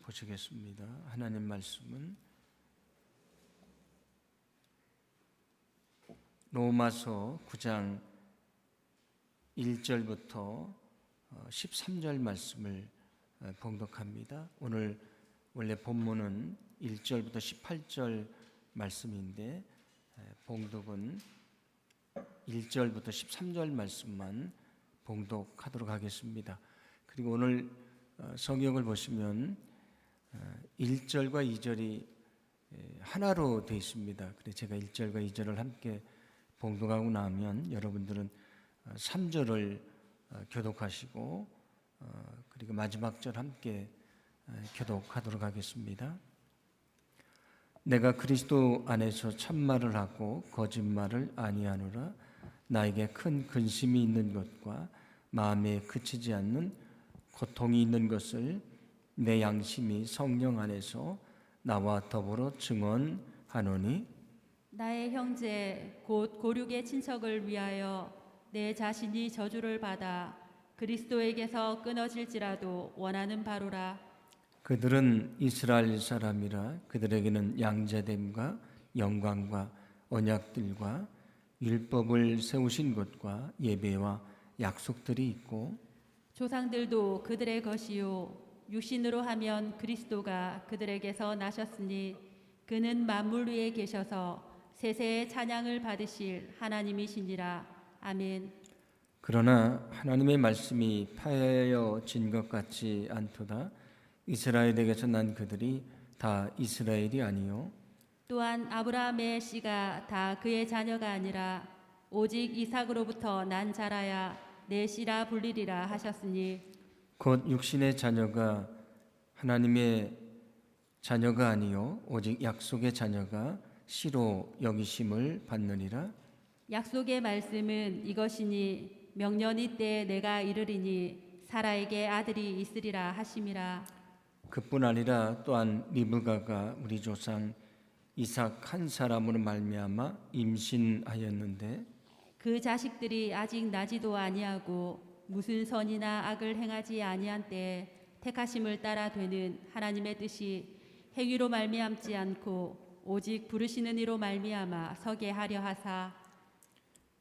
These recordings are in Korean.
보시겠습니다. 하나님 말씀은 로마서 9장 1절부터 13절 말씀을 봉독합니다. 오늘 원래 본문은 1절부터 18절 말씀인데 봉독은 1절부터 13절 말씀만 봉독하도록 하겠습니다. 그리고 오늘 성경을 보시면 1절과 2절이 하나로 되어 있습니다. 그래서 제가 1절과 2절을 함께 봉독하고 나면 여러분들은 3절을 교독하시고 그리고 마지막 절 함께 교독하도록 하겠습니다. 내가 그리스도 안에서 참말을 하고 거짓말을 아니하노라. 나에게 큰 근심이 있는 것과 마음에 그치지 않는 고통이 있는 것을 내 양심이 성령 안에서 나와 더불어 증언하노니 나의 형제 곧 고륙의 친척을 위하여 내 자신이 저주를 받아 그리스도에게서 끊어질지라도 원하는 바로라. 그들은 이스라엘 사람이라. 그들에게는 양자됨과 영광과 언약들과 율법을 세우신 것과 예배와 약속들이 있고 조상들도 그들의 것이요 육신으로 하면 그리스도가 그들에게서 나셨으니 그는 만물 위에 계셔서 세세의 찬양을 받으실 하나님이시니라. 아멘. 그러나 하나님의 말씀이 파하여진 것 같지 않도다. 이스라엘에게서 난 그들이 다 이스라엘이 아니요 또한 아브라함의 씨가 다 그의 자녀가 아니라 오직 이삭으로부터 난 자라야 내 씨라 불리리라 하셨으니 곧 육신의 자녀가 하나님의 자녀가 아니요 오직 약속의 자녀가 씨로 여기심을 받느니라. 약속의 말씀은 이것이니 명년이 때 내가 이르리니 사라에게 아들이 있으리라 하심이라. 그뿐 아니라 또한 리브가가 우리 조상 이삭 한 사람으로 말미암아 임신하였는데 그 자식들이 아직 나지도 아니하고 무슨 선이나 악을 행하지 아니한 때에 택하심을 따라 되는 하나님의 뜻이 행위로 말미암지 않고 오직 부르시는 이로 말미암아 서게 하려 하사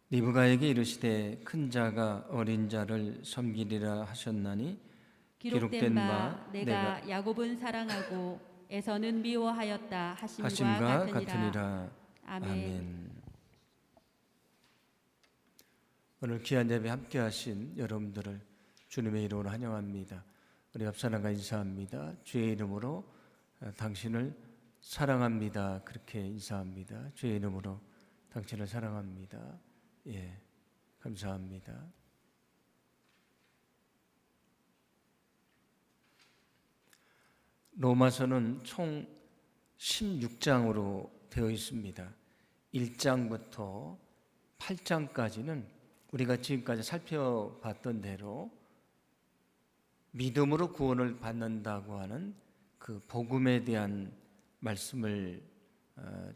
리브가에게 이르시되 큰 자가 어린 자를 섬기리라 하셨나니 기록된 바 내가 야곱은 사랑하고 에서는 미워하였다 하심과 같으니라. 아멘. 오늘 귀한 예배 함께 하신 여러분들을 주님의 이름으로 환영합니다. 우리 옆 사람과 인사합니다. 주의 이름으로 당신을 사랑합니다. 그렇게 인사합니다. 주의 이름으로 당신을 사랑합니다. 예, 감사합니다. 로마서는 총 16장으로 되어 있습니다. 1장부터 8장까지는 우리가 지금까지 살펴봤던 대로 믿음으로 구원을 받는다고 하는 그 복음에 대한 말씀을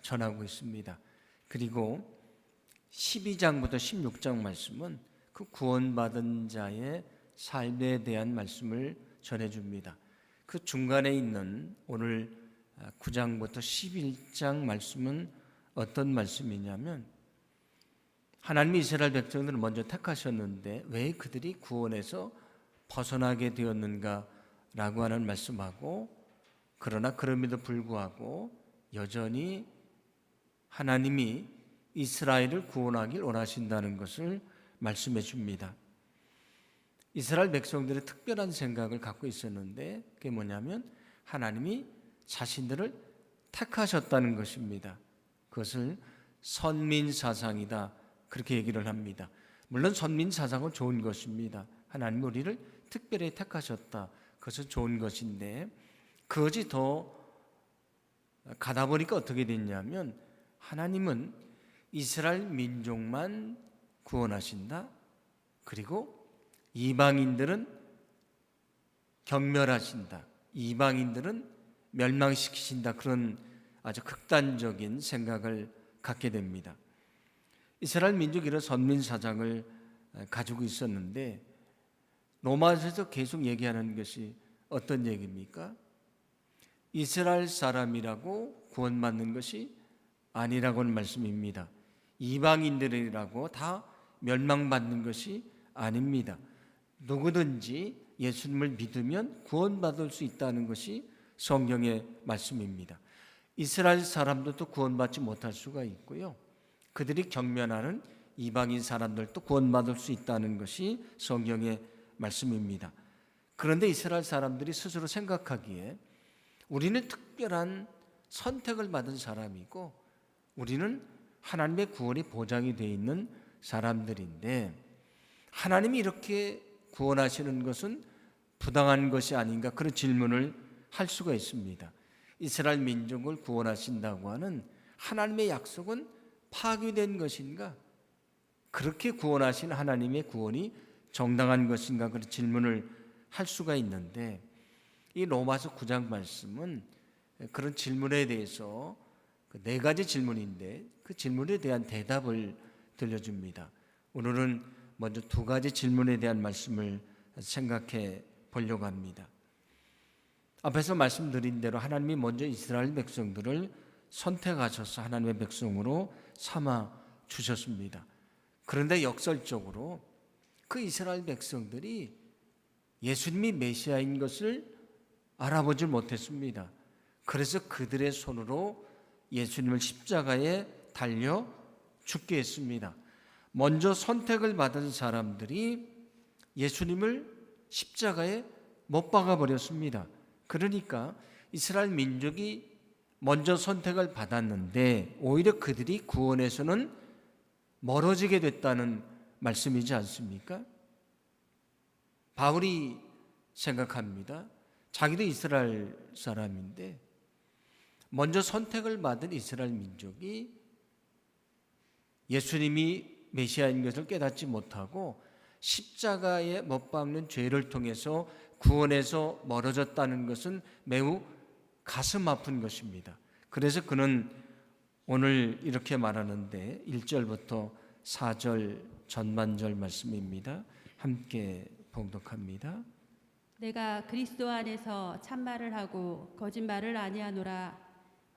전하고 있습니다. 그리고 12장부터 16장 말씀은 그 구원받은 자의 삶에 대한 말씀을 전해줍니다. 그 중간에 있는 오늘 9장부터 11장 말씀은 어떤 말씀이냐면 하나님이 이스라엘 백성들을 먼저 택하셨는데 왜 그들이 구원에서 벗어나게 되었는가라고 하는 말씀하고 그러나 그럼에도 불구하고 여전히 하나님이 이스라엘을 구원하길 원하신다는 것을 말씀해 줍니다. 이스라엘 백성들의 특별한 생각을 갖고 있었는데 그게 뭐냐면 하나님이 자신들을 택하셨다는 것입니다. 그것을 선민사상이다 그렇게 얘기를 합니다. 물론 선민사상은 좋은 것입니다. 하나님이 우리를 특별히 택하셨다. 그것은 좋은 것인데 그것이 더 가다 보니까 어떻게 됐냐면 하나님은 이스라엘 민족만 구원하신다. 그리고 이방인들은 경멸하신다. 이방인들은 멸망시키신다. 그런 아주 극단적인 생각을 갖게 됩니다. 이스라엘 민족이 이런 선민사상을 가지고 있었는데 로마서에서 계속 얘기하는 것이 어떤 얘기입니까? 이스라엘 사람이라고 구원받는 것이 아니라고는 말씀입니다. 이방인들이라고 다 멸망받는 것이 아닙니다. 누구든지 예수님을 믿으면 구원받을 수 있다는 것이 성경의 말씀입니다. 이스라엘 사람들도 구원받지 못할 수가 있고요, 그들이 경면하는 이방인 사람들도 구원받을 수 있다는 것이 성경의 말씀입니다. 그런데 이스라엘 사람들이 스스로 생각하기에 우리는 특별한 선택을 받은 사람이고 우리는 하나님의 구원이 보장이 되어 있는 사람들인데 하나님이 이렇게 구원하시는 것은 부당한 것이 아닌가, 그런 질문을 할 수가 있습니다. 이스라엘 민족을 구원하신다고 하는 하나님의 약속은 파기된 것인가? 그렇게 구원하신 하나님의 구원이 정당한 것인가? 그런 질문을 할 수가 있는데 이 로마서 9장 말씀은 그런 질문에 대해서 네 가지 질문인데 그 질문에 대한 대답을 들려줍니다. 오늘은 먼저 두 가지 질문에 대한 말씀을 생각해 보려고 합니다. 앞에서 말씀드린 대로 하나님이 먼저 이스라엘 백성들을 선택하셔서 하나님의 백성으로 삼아 주셨습니다. 그런데 역설적으로 그 이스라엘 백성들이 예수님이 메시아인 것을 알아보지 못했습니다. 그래서 그들의 손으로 예수님을 십자가에 달려 죽게 했습니다. 먼저 선택을 받은 사람들이 예수님을 십자가에 못 박아 버렸습니다. 그러니까 이스라엘 민족이 먼저 선택을 받았는데 오히려 그들이 구원에서는 멀어지게 됐다는 말씀이지 않습니까? 바울이 생각합니다. 자기도 이스라엘 사람인데 먼저 선택을 받은 이스라엘 민족이 예수님이 메시아인 것을 깨닫지 못하고 십자가에 못 박는 죄를 통해서 구원에서 멀어졌다는 것은 매우 가슴 아픈 것입니다. 그래서 그는 오늘 이렇게 말하는데 1절부터 4절 전반절 말씀입니다. 함께 봉독합니다. 내가 그리스도 안에서 참말을 하고 거짓말을 아니하노라.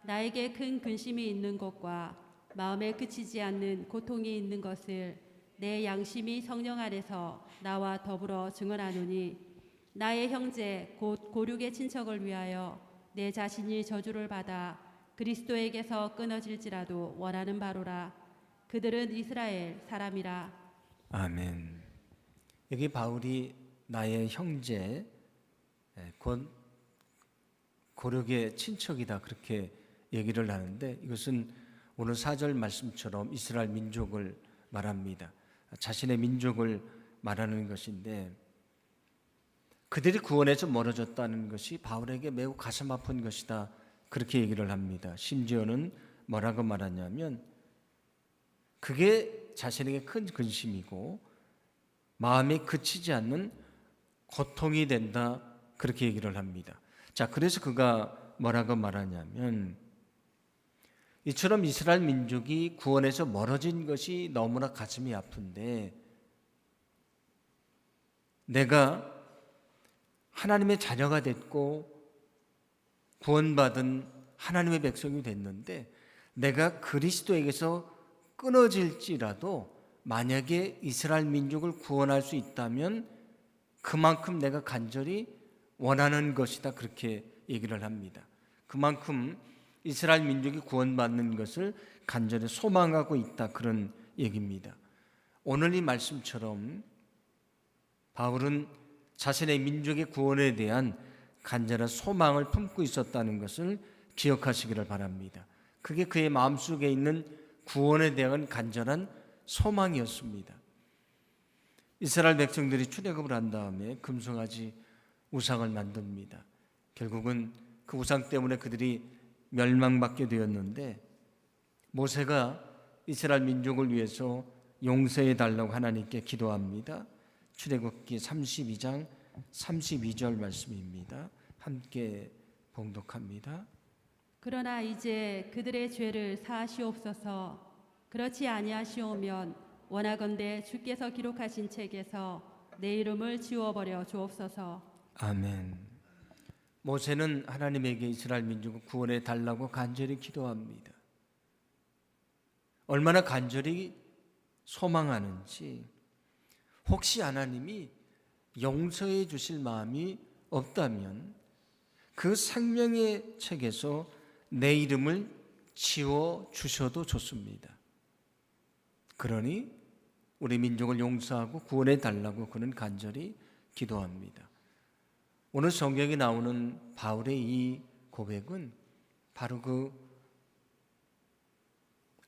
나에게 큰 근심이 있는 것과 마음에 그치지 않는 고통이 있는 것을 내 양심이 성령 안에서 나와 더불어 증언하노니 나의 형제 곧 고륙의 친척을 위하여 내 자신이 저주를 받아 그리스도에게서 끊어질지라도 원하는 바로라. 그들은 이스라엘 사람이라. 아멘. 여기 바울이 나의 형제 곧 고륙의 친척이다 그렇게 얘기를 하는데 이것은 오늘 4절 말씀처럼 이스라엘 민족을 말합니다. 자신의 민족을 말하는 것인데 그들이 구원에서 멀어졌다는 것이 바울에게 매우 가슴 아픈 것이다 그렇게 얘기를 합니다. 심지어는 뭐라고 말하냐면 그게 자신에게 큰 근심이고 마음에 그치지 않는 고통이 된다 그렇게 얘기를 합니다. 자, 그래서 그가 뭐라고 말하냐면 이처럼 이스라엘 민족이 구원에서 멀어진 것이 너무나 가슴이 아픈데 내가 하나님의 자녀가 됐고 구원받은 하나님의 백성이 됐는데 내가 그리스도에게서 끊어질지라도 만약에 이스라엘 민족을 구원할 수 있다면 그만큼 내가 간절히 원하는 것이다 그렇게 얘기를 합니다. 그만큼 이스라엘 민족이 구원받는 것을 간절히 소망하고 있다 그런 얘기입니다. 오늘 이 말씀처럼 바울은 자신의 민족의 구원에 대한 간절한 소망을 품고 있었다는 것을 기억하시기를 바랍니다. 그게 그의 마음속에 있는 구원에 대한 간절한 소망이었습니다. 이스라엘 백성들이 출애굽을 한 다음에 금송아지 우상을 만듭니다. 결국은 그 우상 때문에 그들이 멸망받게 되었는데 모세가 이스라엘 민족을 위해서 용서해 달라고 하나님께 기도합니다. 출애굽기 32장 32절 말씀입니다. 함께 봉독합니다. 그러나 이제 그들의 죄를 사하시옵소서. 그렇지 아니하시오면 원하건대 주께서 기록하신 책에서 내 이름을 지워버려 주옵소서. 아멘. 모세는 하나님에게 이스라엘 민족을 구원해 달라고 간절히 기도합니다. 얼마나 간절히 소망하는지, 혹시 하나님이 용서해 주실 마음이 없다면 그 생명의 책에서 내 이름을 지워 주셔도 좋습니다. 그러니 우리 민족을 용서하고 구원해 달라고 그는 간절히 기도합니다. 오늘 성경에 나오는 바울의 이 고백은 바로 그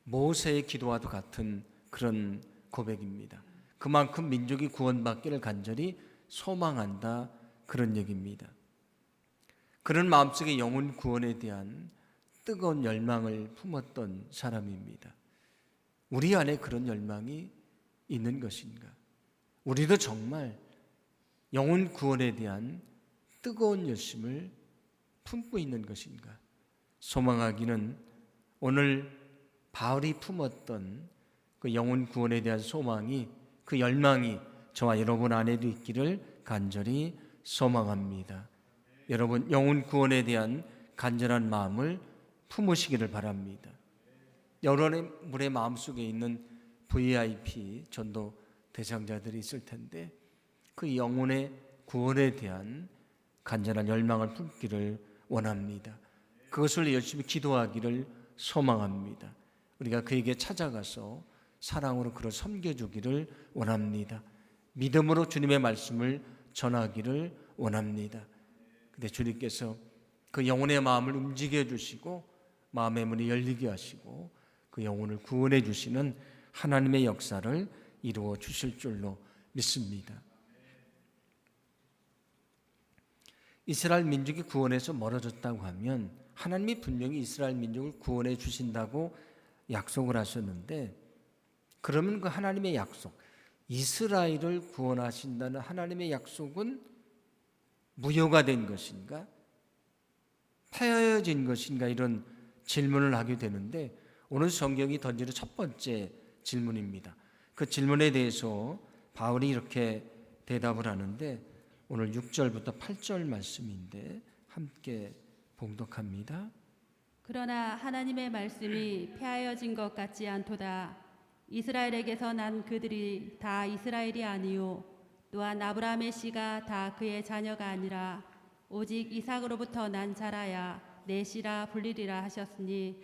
모세의 기도와도 같은 그런 고백입니다. 그만큼 민족이 구원받기를 간절히 소망한다, 그런 얘기입니다. 그런 마음속에 영혼 구원에 대한 뜨거운 열망을 품었던 사람입니다. 우리 안에 그런 열망이 있는 것인가? 우리도 정말 영혼 구원에 대한 뜨거운 열심을 품고 있는 것인가? 소망하기는 오늘 바울이 품었던 그 영혼 구원에 대한 소망이, 그 열망이 저와 여러분 안에도 있기를 간절히 소망합니다. 여러분, 영혼 구원에 대한 간절한 마음을 품으시기를 바랍니다. 여러분의 마음속에 있는 VIP 전도 대상자들이 있을 텐데 그 영혼의 구원에 대한 간절한 열망을 품기를 원합니다. 그것을 열심히 기도하기를 소망합니다. 우리가 그에게 찾아가서 사랑으로 그를 섬겨주기를 원합니다. 믿음으로 주님의 말씀을 전하기를 원합니다. 근데 주님께서 그 영혼의 마음을 움직여 주시고 마음의 문이 열리게 하시고 그 영혼을 구원해 주시는 하나님의 역사를 이루어 주실 줄로 믿습니다. 이스라엘 민족이 구원에서 멀어졌다고 하면 하나님이 분명히 이스라엘 민족을 구원해 주신다고 약속을 하셨는데, 그러면 그 하나님의 약속, 이스라엘을 구원하신다는 하나님의 약속은 무효가 된 것인가? 폐허진 것인가? 이런 질문을 하게 되는데 오늘 성경이 던지는 첫 번째 질문입니다. 그 질문에 대해서 바울이 이렇게 대답을 하는데 오늘 6절부터 8절 말씀인데 함께 봉독합니다. 그러나 하나님의 말씀이 폐하여진 것 같지 않도다. 이스라엘에게서 난 그들이 다 이스라엘이 아니요 또한 아브라함의 씨가 다 그의 자녀가 아니라 오직 이삭으로부터 난 자라야 내 씨라 불리리라 하셨으니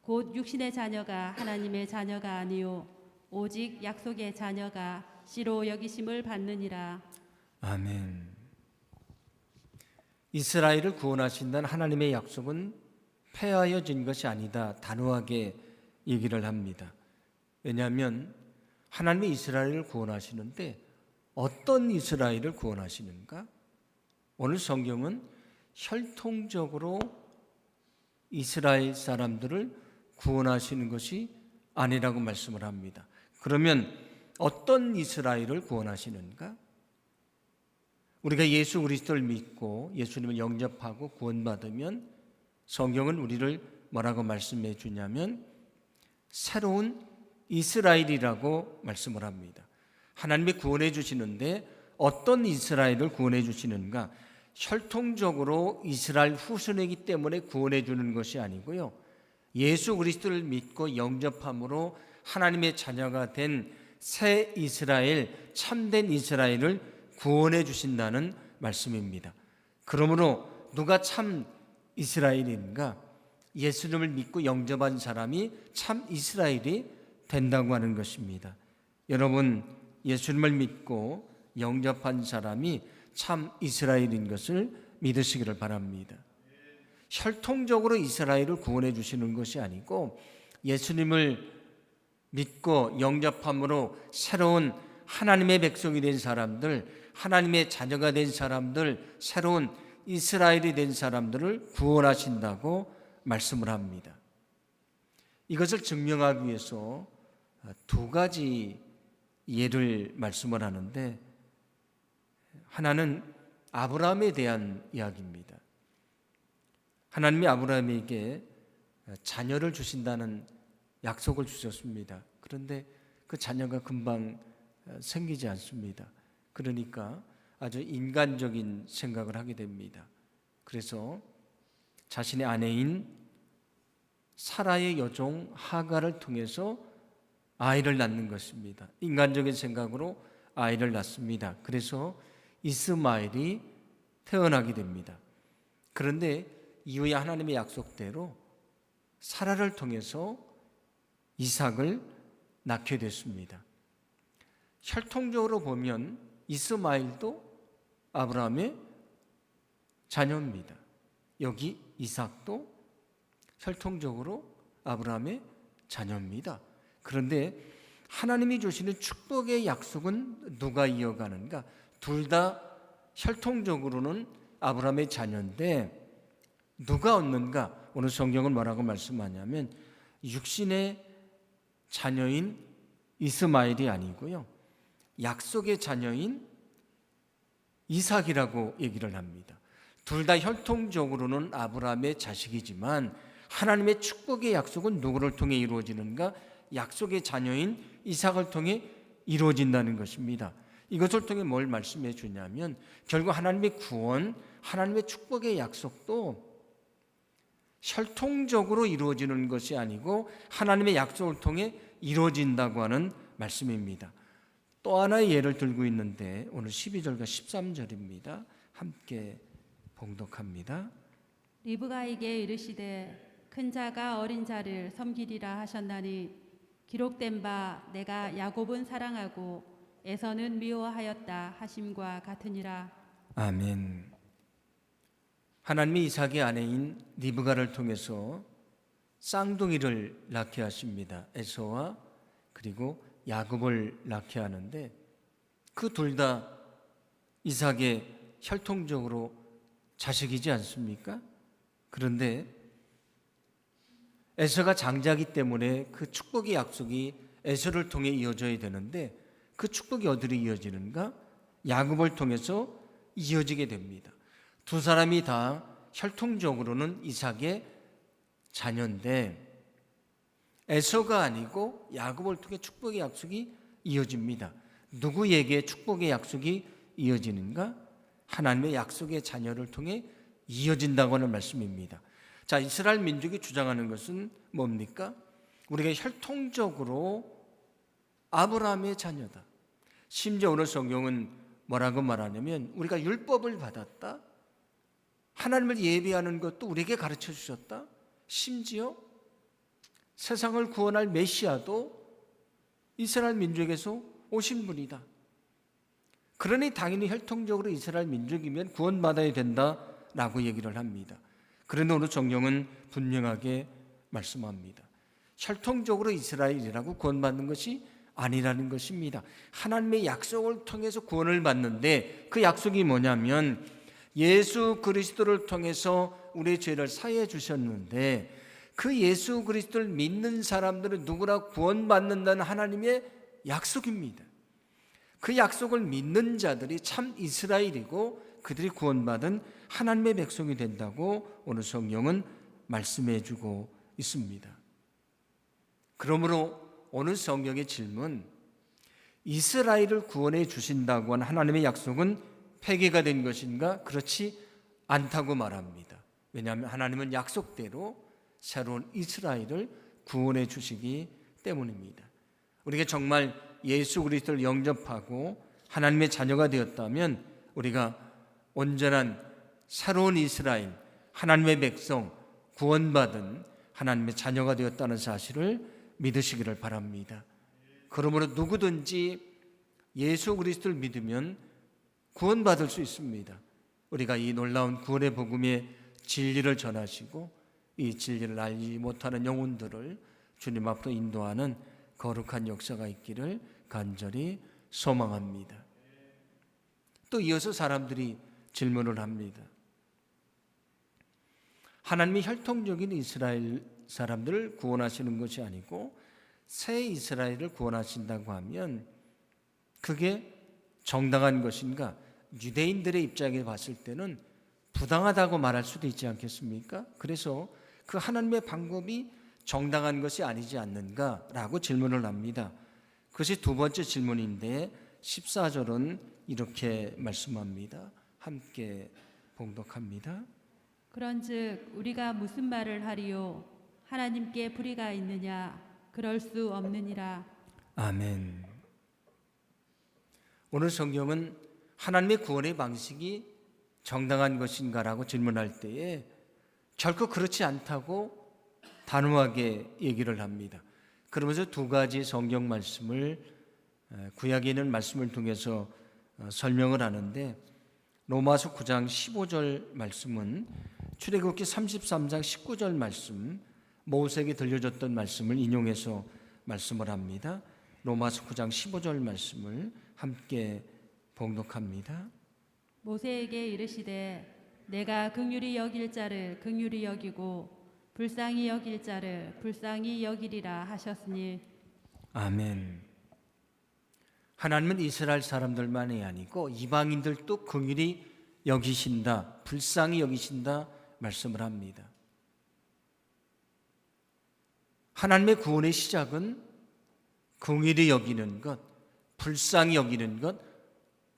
곧 육신의 자녀가 하나님의 자녀가 아니요 오직 약속의 자녀가 씨로 여기심을 받느니라. 아멘. 이스라엘을 구원하신다는 하나님의 약속은 폐하여진 것이 아니다, 단호하게 얘기를 합니다. 왜냐하면 하나님이 이스라엘을 구원하시는데 어떤 이스라엘을 구원하시는가? 오늘 성경은 혈통적으로 이스라엘 사람들을 구원하시는 것이 아니라고 말씀을 합니다. 그러면 어떤 이스라엘을 구원하시는가? 우리가 예수 그리스도를 믿고 예수님을 영접하고 구원받으면 성경은 우리를 뭐라고 말씀해 주냐면 새로운 이스라엘이라고 말씀을 합니다. 하나님이 구원해 주시는데 어떤 이스라엘을 구원해 주시는가? 혈통적으로 이스라엘 후손이기 때문에 구원해 주는 것이 아니고요, 예수 그리스도를 믿고 영접함으로 하나님의 자녀가 된 새 이스라엘, 참된 이스라엘을 구원해 주신다는 말씀입니다. 그러므로 누가 참 이스라엘인가? 예수님을 믿고 영접한 사람이 참 이스라엘이 된다고 하는 것입니다. 여러분, 예수님을 믿고 영접한 사람이 참 이스라엘인 것을 믿으시기를 바랍니다. 혈통적으로 이스라엘을 구원해 주시는 것이 아니고 예수님을 믿고 영접함으로 새로운 하나님의 백성이 된 사람들, 하나님의 자녀가 된 사람들, 새로운 이스라엘이 된 사람들을 구원하신다고 말씀을 합니다. 이것을 증명하기 위해서 두 가지 예를 말씀을 하는데, 하나는 아브라함에 대한 이야기입니다. 하나님이 아브라함에게 자녀를 주신다는 약속을 주셨습니다. 그런데 그 자녀가 금방 생기지 않습니다. 그러니까 아주 인간적인 생각을 하게 됩니다. 그래서 자신의 아내인 사라의 여종 하가를 통해서 아이를 낳는 것입니다. 인간적인 생각으로 아이를 낳습니다. 그래서 이스마엘이 태어나게 됩니다. 그런데 이후에 하나님의 약속대로 사라를 통해서 이삭을 낳게 됐습니다. 혈통적으로 보면 이스마엘도 아브라함의 자녀입니다. 여기 이삭도 혈통적으로 아브라함의 자녀입니다. 그런데 하나님이 주시는 축복의 약속은 누가 이어가는가? 둘 다 혈통적으로는 아브라함의 자녀인데 누가 얻는가? 오늘 성경은 뭐라고 말씀하냐면 육신의 자녀인 이스마엘이 아니고요, 약속의 자녀인 이삭이라고 얘기를 합니다. 둘 다 혈통적으로는 아브라함의 자식이지만 하나님의 축복의 약속은 누구를 통해 이루어지는가? 약속의 자녀인 이삭을 통해 이루어진다는 것입니다. 이것을 통해 뭘 말씀해 주냐면 결국 하나님의 구원, 하나님의 축복의 약속도 혈통적으로 이루어지는 것이 아니고 하나님의 약속을 통해 이루어진다고 하는 말씀입니다. 또 하나의 예를 들고 있는데 오늘 12절과 13절입니다. 함께 봉독합니다. 리브가에게 이르시되 큰 자가 어린 자를 섬기리라 하셨나니 기록된 바 내가 야곱은 사랑하고 에서는 미워하였다 하심과 같으니라. 아멘. 하나님이 이삭의 아내인 리브가를 통해서 쌍둥이를 낳게 하십니다. 에서와 그리고 야곱을 낳게 하는데 그 둘 다 이삭의 혈통적으로 자식이지 않습니까? 그런데 에서가 장자이기 때문에 그 축복의 약속이 에서를 통해 이어져야 되는데 그 축복이 어디로 이어지는가? 야곱을 통해서 이어지게 됩니다. 두 사람이 다 혈통적으로는 이삭의 자녀인데 에서가 아니고 야곱을 통해 축복의 약속이 이어집니다. 누구에게 축복의 약속이 이어지는가? 하나님의 약속의 자녀를 통해 이어진다고 하는 말씀입니다. 자, 이스라엘 민족이 주장하는 것은 뭡니까? 우리가 혈통적으로 아브라함의 자녀다. 심지어 오늘 성경은 뭐라고 말하냐면 우리가 율법을 받았다, 하나님을 예배하는 것도 우리에게 가르쳐 주셨다, 심지어 세상을 구원할 메시아도 이스라엘 민족에서 오신 분이다. 그러니 당연히 혈통적으로 이스라엘 민족이면 구원받아야 된다라고 얘기를 합니다. 그런데 오늘 성경은 분명하게 말씀합니다. 혈통적으로 이스라엘이라고 구원받는 것이 아니라는 것입니다. 하나님의 약속을 통해서 구원을 받는데 그 약속이 뭐냐면 예수 그리스도를 통해서 우리의 죄를 사해 주셨는데 그 예수 그리스도를 믿는 사람들은 누구나 구원받는다는 하나님의 약속입니다. 그 약속을 믿는 자들이 참 이스라엘이고 그들이 구원받은 하나님의 백성이 된다고 오늘 성경은 말씀해 주고 있습니다. 그러므로 오늘 성경의 질문, 이스라엘을 구원해 주신다고 하는 하나님의 약속은 폐기가 된 것인가? 그렇지 않다고 말합니다. 왜냐하면 하나님은 약속대로 새로운 이스라엘을 구원해 주시기 때문입니다. 우리가 정말 예수 그리스도를 영접하고 하나님의 자녀가 되었다면 우리가 온전한 새로운 이스라엘, 하나님의 백성, 구원받은 하나님의 자녀가 되었다는 사실을 믿으시기를 바랍니다. 그러므로 누구든지 예수 그리스도를 믿으면 구원받을 수 있습니다. 우리가 이 놀라운 구원의 복음의 진리를 전하시고 이 진리를 알지 못하는 영혼들을 주님 앞으로 인도하는 거룩한 역사가 있기를 간절히 소망합니다. 또 이어서 사람들이 질문을 합니다. 하나님이 혈통적인 이스라엘 사람들을 구원하시는 것이 아니고 새 이스라엘을 구원하신다고 하면 그게 정당한 것인가? 유대인들의 입장에 봤을 때는 부당하다고 말할 수도 있지 않겠습니까? 그래서 그 하나님의 방법이 정당한 것이 아니지 않는가라고 질문을 합니다. 그것이 두 번째 질문인데 14절은 이렇게 말씀합니다. 함께 봉독합니다. 그런즉 우리가 무슨 말을 하리요? 하나님께 불의가 있느냐? 그럴 수 없느니라. 아멘. 오늘 성경은 하나님의 구원의 방식이 정당한 것인가라고 질문할 때에 결코 그렇지 않다고 단호하게 얘기를 합니다. 그러면서 두 가지 성경 말씀을 구약에 있는 말씀을 통해서 설명을 하는데, 로마서 9장 15절 말씀은 출애굽기 33장 19절 말씀, 모세에게 들려줬던 말씀을 인용해서 말씀을 합니다. 로마서 9장 15절 말씀을 함께 봉독합니다. 모세에게 이르시되 내가 긍휼히 여길 자를 긍휼히 여기고 불쌍히 여길 자를 불쌍히 여기리라 하셨으니. 아멘. 하나님은 이스라엘 사람들만이 아니고 이방인들도 긍휼히 여기신다, 불쌍히 여기신다 말씀을 합니다. 하나님의 구원의 시작은 긍휼히 여기는 것, 불쌍히 여기는 것,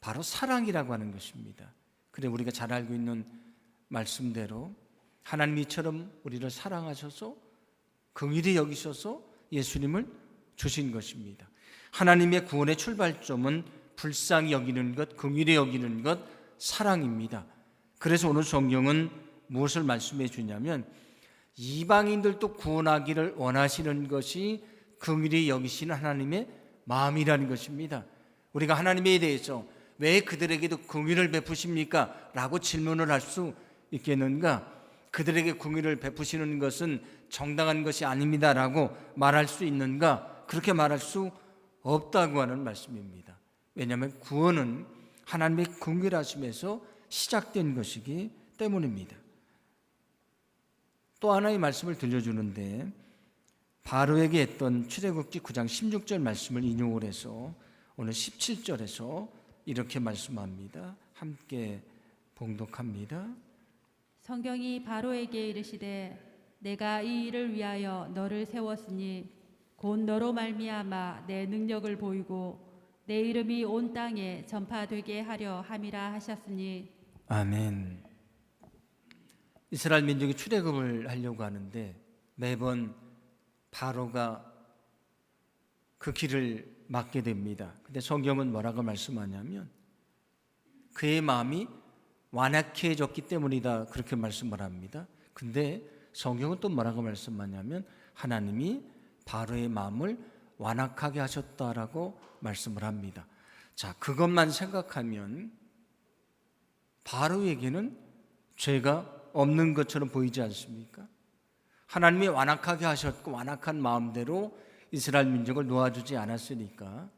바로 사랑이라고 하는 것입니다. 그래 우리가 잘 알고 있는 말씀대로 하나님이 이처럼 우리를 사랑하셔서 긍휼히 여기셔서 예수님을 주신 것입니다. 하나님의 구원의 출발점은 불쌍히 여기는 것, 긍휼히 여기는 것, 사랑입니다. 그래서 오늘 성경은 무엇을 말씀해 주냐면 이방인들도 구원하기를 원하시는 것이 긍휼히 여기시는 하나님의 마음이라는 것입니다. 우리가 하나님에 대해서 왜 그들에게도 긍휼을 베푸십니까? 라고 질문을 할 수 있겠는가? 그들에게 긍휼을 베푸시는 것은 정당한 것이 아닙니다 라고 말할 수 있는가? 그렇게 말할 수 없다고 하는 말씀입니다. 왜냐하면 구원은 하나님의 긍휼하심에서 시작된 것이기 때문입니다. 또 하나의 말씀을 들려주는데, 바로에게 했던 출애굽기 9장 16절 말씀을 인용을 해서 오늘 17절에서 이렇게 말씀합니다. 함께 봉독합니다. 성경이 바로에게 이르시되 내가 이 일을 위하여 너를 세웠으니 곧 너로 말미암아 내 능력을 보이고 내 이름이 온 땅에 전파되게 하려 함이라 하셨으니. 아멘. 이스라엘 민족이 출애굽을 하려고 하는데 매번 바로가 그 길을 막게 됩니다. 근데 성경은 뭐라고 말씀하냐면 그의 마음이 완악해졌기 때문이다, 그렇게 말씀을 합니다. 근데 성경은 또 뭐라고 말씀하냐면 하나님이 바로의 마음을 완악하게 하셨다라고 말씀을 합니다. 자, 그것만 생각하면 바로에게는 죄가 없는 것처럼 보이지 않습니까? 하나님이 완악하게 하셨고 완악한 마음대로 이스라엘 민족을 놓아주지 않았으니까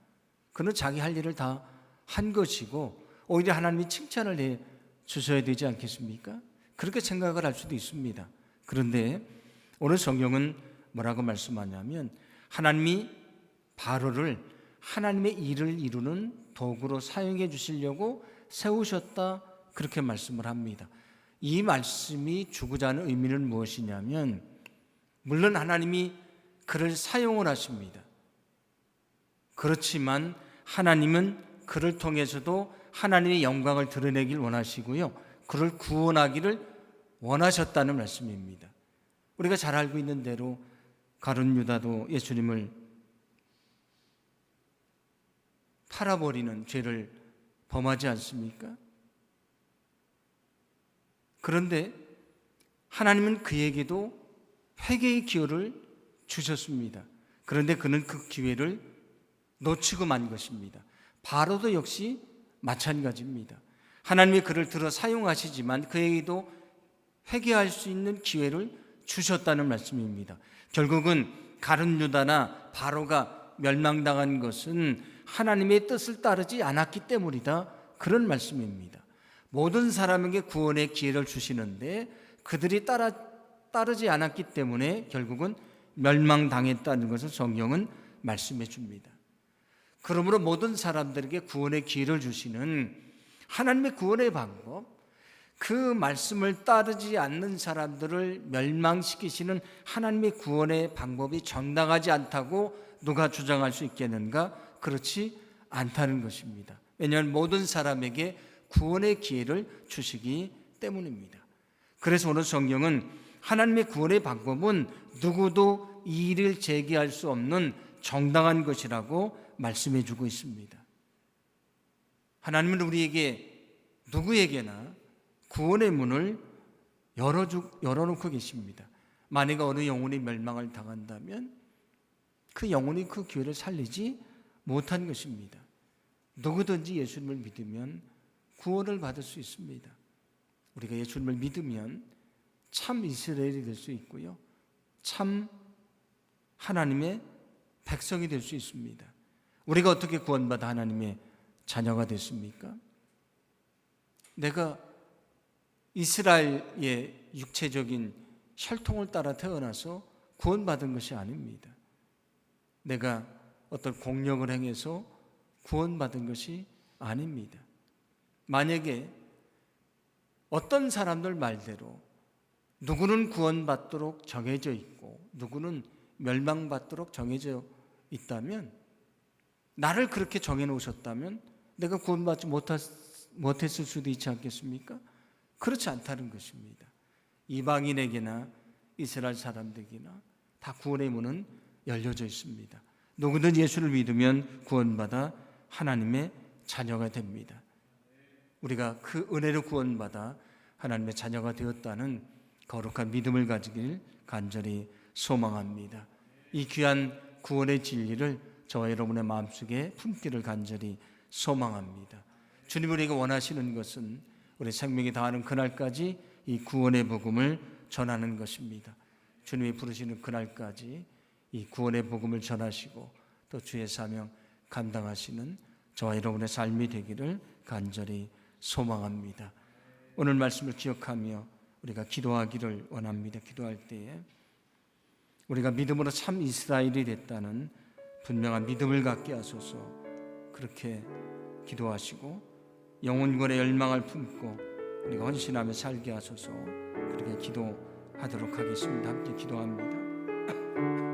그는 자기 할 일을 다 한 것이고 오히려 하나님이 칭찬을 해 주셔야 되지 않겠습니까? 그렇게 생각을 할 수도 있습니다. 그런데 오늘 성경은 뭐라고 말씀하냐면 하나님이 바로를 하나님의 일을 이루는 도구로 사용해 주시려고 세우셨다, 그렇게 말씀을 합니다. 이 말씀이 주고자 하는 의미는 무엇이냐면 물론 하나님이 그를 사용을 하십니다. 그렇지만 하나님은 그를 통해서도 하나님의 영광을 드러내길 원하시고요, 그를 구원하기를 원하셨다는 말씀입니다. 우리가 잘 알고 있는 대로 가룟 유다도 예수님을 팔아버리는 죄를 범하지 않습니까? 그런데 하나님은 그에게도 회개의 기회를 주셨습니다. 그런데 그는 그 기회를 놓치고 만 것입니다. 바로도 역시 마찬가지입니다. 하나님이 그를 들어 사용하시지만 그에게도 회개할 수 있는 기회를 주셨다는 말씀입니다. 결국은 가룟 유다나 바로가 멸망당한 것은 하나님의 뜻을 따르지 않았기 때문이다, 그런 말씀입니다. 모든 사람에게 구원의 기회를 주시는데 그들이 따르지 않았기 때문에 결국은 멸망당했다는 것을 성경은 말씀해 줍니다. 그러므로 모든 사람들에게 구원의 기회를 주시는 하나님의 구원의 방법, 그 말씀을 따르지 않는 사람들을 멸망시키시는 하나님의 구원의 방법이 정당하지 않다고 누가 주장할 수 있겠는가? 그렇지 않다는 것입니다. 왜냐하면 모든 사람에게 구원의 기회를 주시기 때문입니다. 그래서 오늘 성경은 하나님의 구원의 방법은 누구도 이의를 제기할 수 없는 정당한 것이라고 말씀해 주고 있습니다. 하나님은 우리에게 누구에게나 구원의 문을 열어놓고 계십니다. 만약 어느 영혼이 멸망을 당한다면 그 영혼이 그 기회를 살리지 못한 것입니다. 누구든지 예수님을 믿으면 구원을 받을 수 있습니다. 우리가 예수님을 믿으면 참 이스라엘이 될 수 있고요, 참 하나님의 백성이 될 수 있습니다. 우리가 어떻게 구원받아 하나님의 자녀가 됐습니까? 내가 이스라엘의 육체적인 혈통을 따라 태어나서 구원받은 것이 아닙니다. 내가 어떤 공력을 행해서 구원받은 것이 아닙니다. 만약에 어떤 사람들 말대로 누구는 구원받도록 정해져 있고 누구는 멸망받도록 정해져 있다면, 나를 그렇게 정해놓으셨다면 내가 구원받지 못했을 수도 있지 않겠습니까? 그렇지 않다는 것입니다. 이방인에게나 이스라엘 사람들에게나 다 구원의 문은 열려져 있습니다. 누구든 예수를 믿으면 구원받아 하나님의 자녀가 됩니다. 우리가 그 은혜로 구원받아 하나님의 자녀가 되었다는 거룩한 믿음을 가지길 간절히 소망합니다. 이 귀한 구원의 진리를 저와 여러분의 마음속에 품기를 간절히 소망합니다. 주님, 우리가 원하시는 것은 우리 생명이 다하는 그날까지 이 구원의 복음을 전하는 것입니다. 주님이 부르시는 그날까지 이 구원의 복음을 전하시고 또 주의 사명 감당하시는 저와 여러분의 삶이 되기를 간절히 소망합니다. 오늘 말씀을 기억하며 우리가 기도하기를 원합니다. 기도할 때에 우리가 믿음으로 참 이스라엘이 됐다는 분명한 믿음을 갖게 하소서. 그렇게 기도하시고 영혼권의 열망을 품고 우리가 헌신하며 살게 하소서. 그렇게 기도하도록 하겠습니다. 함께 기도합니다.